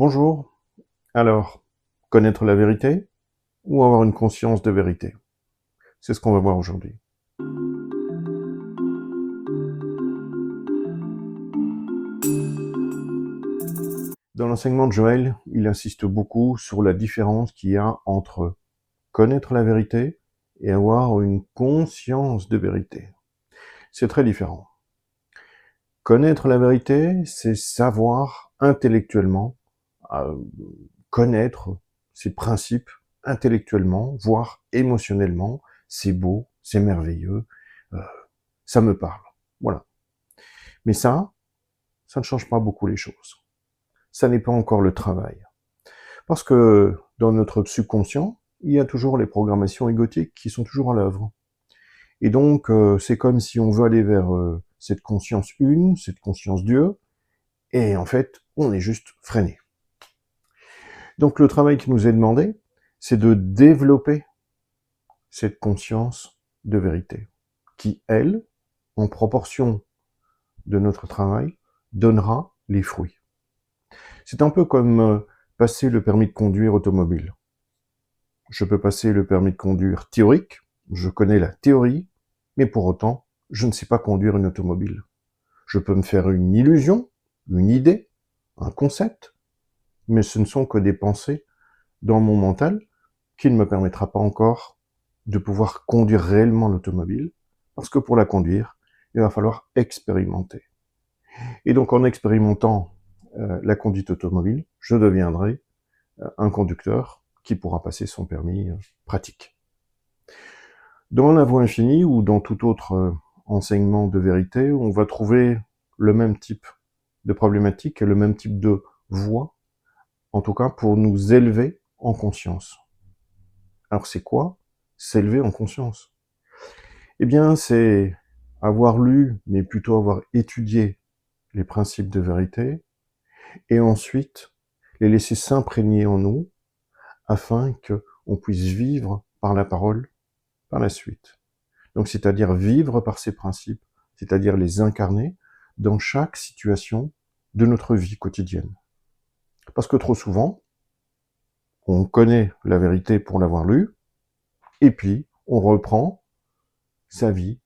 Bonjour. Alors, connaître la vérité ou avoir une conscience de vérité? C'est ce qu'on va voir aujourd'hui. Dans l'enseignement de Joël, il insiste beaucoup sur la différence qu'il y a entre connaître la vérité et avoir une conscience de vérité. C'est très différent. Connaître la vérité, c'est savoir intellectuellement, euh, connaître ses principes intellectuellement, voire émotionnellement. C'est beau, c'est merveilleux, euh, ça me parle. Voilà. Mais ça ne change pas beaucoup les choses. Ça n'est pas encore le travail. Parce que dans notre subconscient, il y a toujours les programmations égotiques qui sont toujours à l'œuvre. Et donc, c'est comme si on veut aller vers cette conscience une, cette conscience Dieu, et en fait, on est juste freiné. Donc le travail qui nous est demandé, c'est de développer cette conscience de vérité, qui, elle, en proportion de notre travail, donnera les fruits. C'est un peu comme passer le permis de conduire automobile. Je peux passer le permis de conduire théorique, je connais la théorie, mais pour autant, je ne sais pas conduire une automobile. Je peux me faire une illusion, une idée, un concept, mais ce ne sont que des pensées dans mon mental qui ne me permettra pas encore de pouvoir conduire réellement l'automobile, parce que pour la conduire, il va falloir expérimenter. Et donc en expérimentant la conduite automobile, je deviendrai un conducteur qui pourra passer son permis pratique. Dans la voie infinie ou dans tout autre enseignement de vérité, on va trouver le même type de problématique et le même type de voie, en tout cas pour nous élever en conscience. Alors c'est quoi s'élever en conscience? Eh bien c'est avoir lu, mais plutôt avoir étudié les principes de vérité, et ensuite les laisser s'imprégner en nous, afin qu'on puisse vivre par la parole par la suite. Donc c'est-à-dire vivre par ces principes, c'est-à-dire les incarner dans chaque situation de notre vie quotidienne. Parce que trop souvent, on connaît la vérité pour l'avoir lue, et puis on reprend sa vie,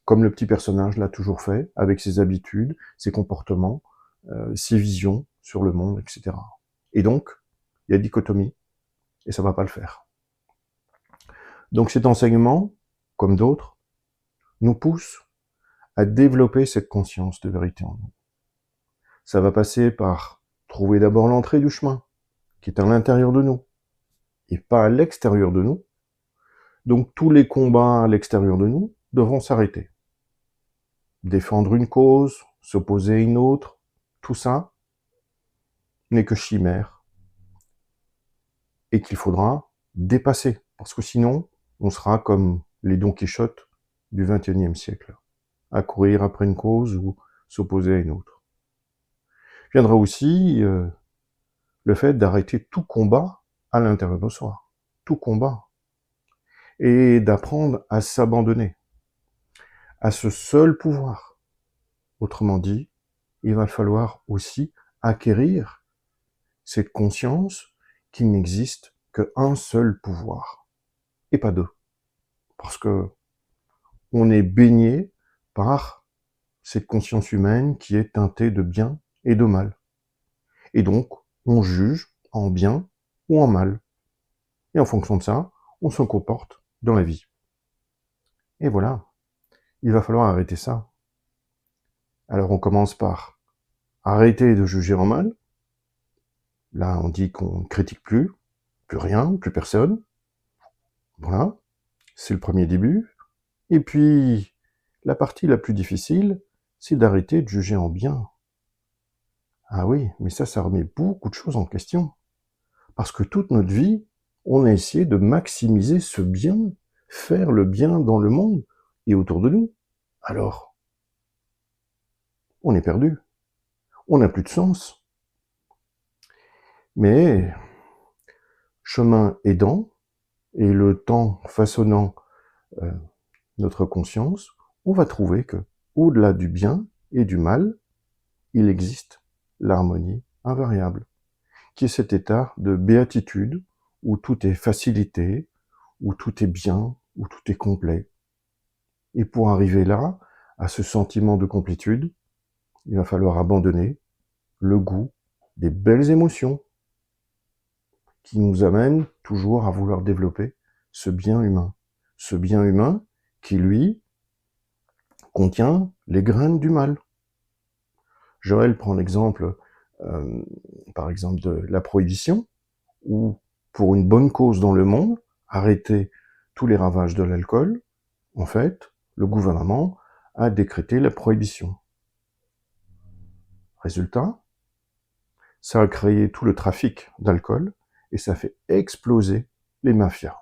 comme le petit personnage l'a toujours fait, avec ses habitudes, ses comportements, ses visions sur le monde, etc. Et donc, il y a dichotomie, et ça ne va pas le faire. Donc cet enseignement, comme d'autres, nous pousse à développer cette conscience de vérité en nous. Ça va passer par trouver d'abord l'entrée du chemin, qui est à l'intérieur de nous, et pas à l'extérieur de nous. Donc tous les combats à l'extérieur de nous devront s'arrêter. Défendre une cause, s'opposer à une autre, tout ça n'est que chimère, et qu'il faudra dépasser, parce que sinon, on sera comme les Don Quichotte du XXIe siècle, à courir après une cause ou s'opposer à une autre. Viendra aussi le fait d'arrêter tout combat à l'intérieur de soi, tout combat, et d'apprendre à s'abandonner à ce seul pouvoir. Autrement dit, il va falloir aussi acquérir cette conscience qu'il n'existe qu'un seul pouvoir, et pas deux. Parce que on est baigné par cette conscience humaine qui est teintée de bien et de mal. Et donc, on juge en bien ou en mal. Et en fonction de ça, on se comporte dans la vie. Et voilà, il va falloir arrêter ça. Alors on commence par arrêter de juger en mal. Là, on dit qu'on ne critique plus rien, plus personne. Voilà, c'est le premier début. Et puis, la partie la plus difficile, c'est d'arrêter de juger en bien. Ah oui, mais ça remet beaucoup de choses en question. Parce que toute notre vie, on a essayé de maximiser ce bien, faire le bien dans le monde et autour de nous. Alors, on est perdu. On n'a plus de sens. Mais, chemin aidant, et le temps façonnant notre conscience, on va trouver que, au-delà du bien et du mal, il existe l'harmonie invariable. qui est cet état de béatitude, où tout est facilité, où tout est bien, où tout est complet. Et pour arriver là, à ce sentiment de complétude, il va falloir abandonner le goût des belles émotions qui nous amènent toujours à vouloir développer ce bien humain. Ce bien humain qui, lui, contient les graines du mal. Joël prend l'exemple, par exemple, de la prohibition, où, pour une bonne cause dans le monde, arrêter tous les ravages de l'alcool, en fait, le gouvernement a décrété la prohibition. Résultat, ça a créé tout le trafic d'alcool et ça fait exploser les mafias,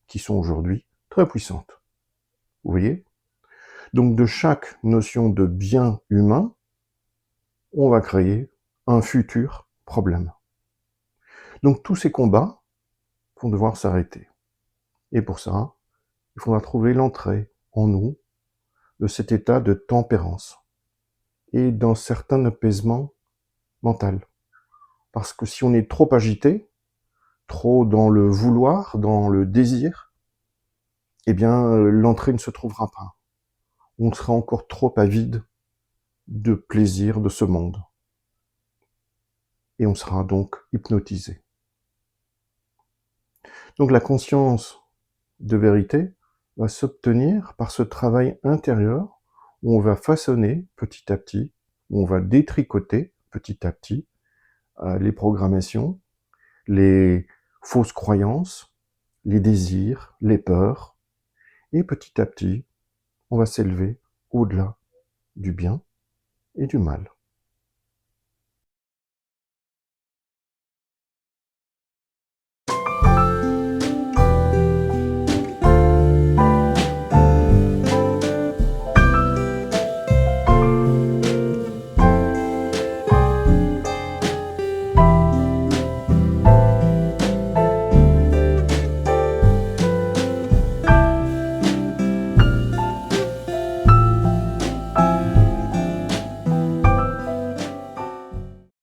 qui sont aujourd'hui très puissantes. Vous voyez? Donc de chaque notion de bien humain, on va créer un futur problème. Donc tous ces combats vont devoir s'arrêter. Et pour ça, il faudra trouver l'entrée en nous de cet état de tempérance et d'un certain apaisement mental. Parce que si on est trop agité, trop dans le vouloir, dans le désir, eh bien l'entrée ne se trouvera pas. On sera encore trop avide de plaisir de ce monde. Et on sera donc hypnotisé. Donc la conscience de vérité va s'obtenir par ce travail intérieur où on va façonner petit à petit, où on va détricoter petit à petit les programmations, les fausses croyances, les désirs, les peurs, et petit à petit, on va s'élever au-delà du bien et du mal.